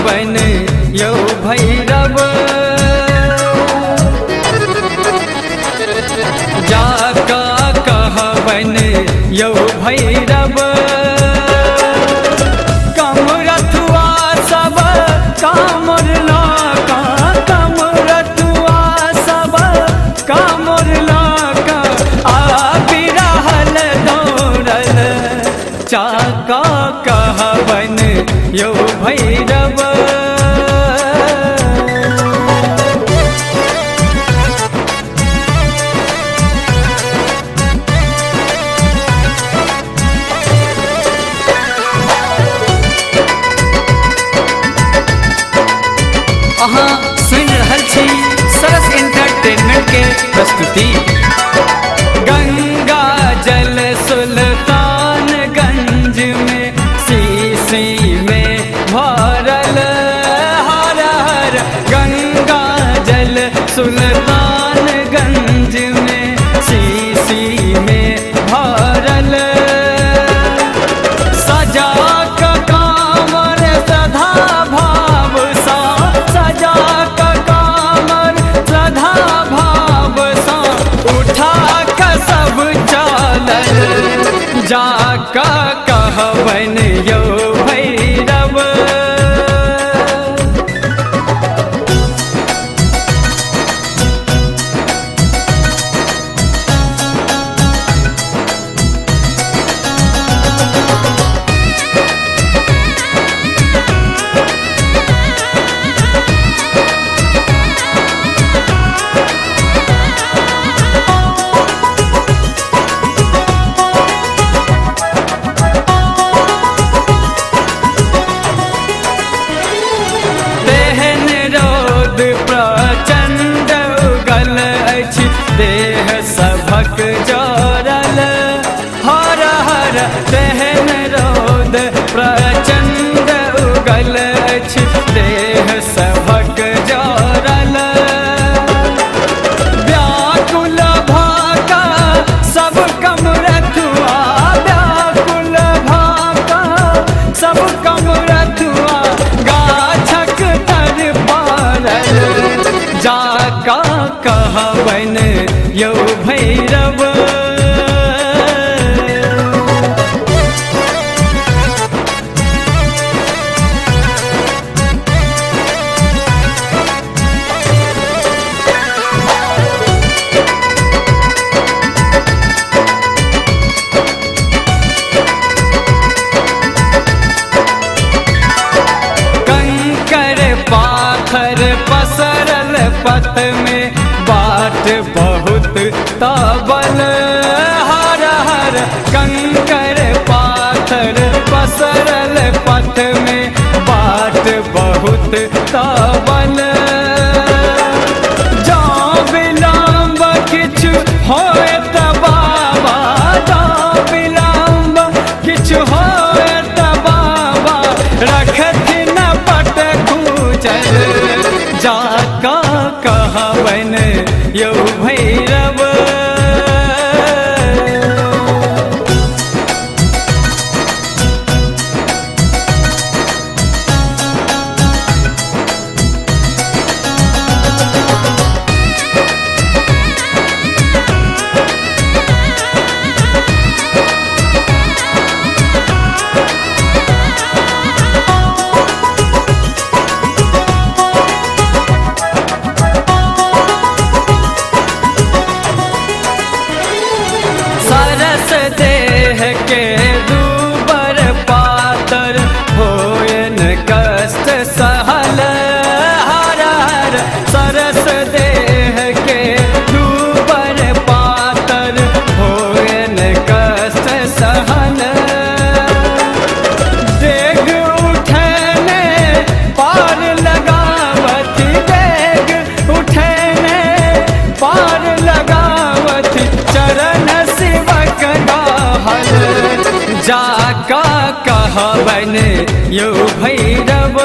कहबन यौ भैरव। जाका कहबन यौ भैरव। कमरथुआ सब कामर लाका, कमरथुआ सब कामर लाका, आबि रहल दौड़ल। जाका कहबन यौ भैरव। अहाँ सुनि रहल छी सरस एंटरटेनमेंट के प्रस्तुति। गंगा जल सुल्तानगंज में शीशी में भरल। हर हर गंगा जल सुल्तानगंज में शीशी में भरल। सजा का कामर सधा भाव सा, सजा का कामर सधा भाव सा, उठा का सब चालल। जाका कहबन यौ भैरव। प्रचंड उगल अछि देह सभक जरल। हर हर तेहन रौद प्रचंड उगल अछि देह सभक जरल। व्याकुल भाका सब कमरथुआ, व्याकुल भाका सब कमरथुआ, गाछक तर पारल। जाका कहबन यौ भैरव। कंकर पाथर पसरल पथ में बाट बहुत तबल। हर हर कंकर पाथर पसरल पथ में बाट बहुत तबल। जाँ विलम्ब किछु होय त बाबा, जाँ विलम्ब किछु होय त बाबा, रखथिन पट खूचल। जाका कहबन यौ भैरव। सरस देह के दूबर पातर होयन कष्ट सहल। हर हर सरस देह के दूबर पातर होयन कष्ट सहल। डेग उठने पार लगावत, डेग उठने पार लगावत, चरण शिवक गाहल। जाका कहबन यौ भैरव।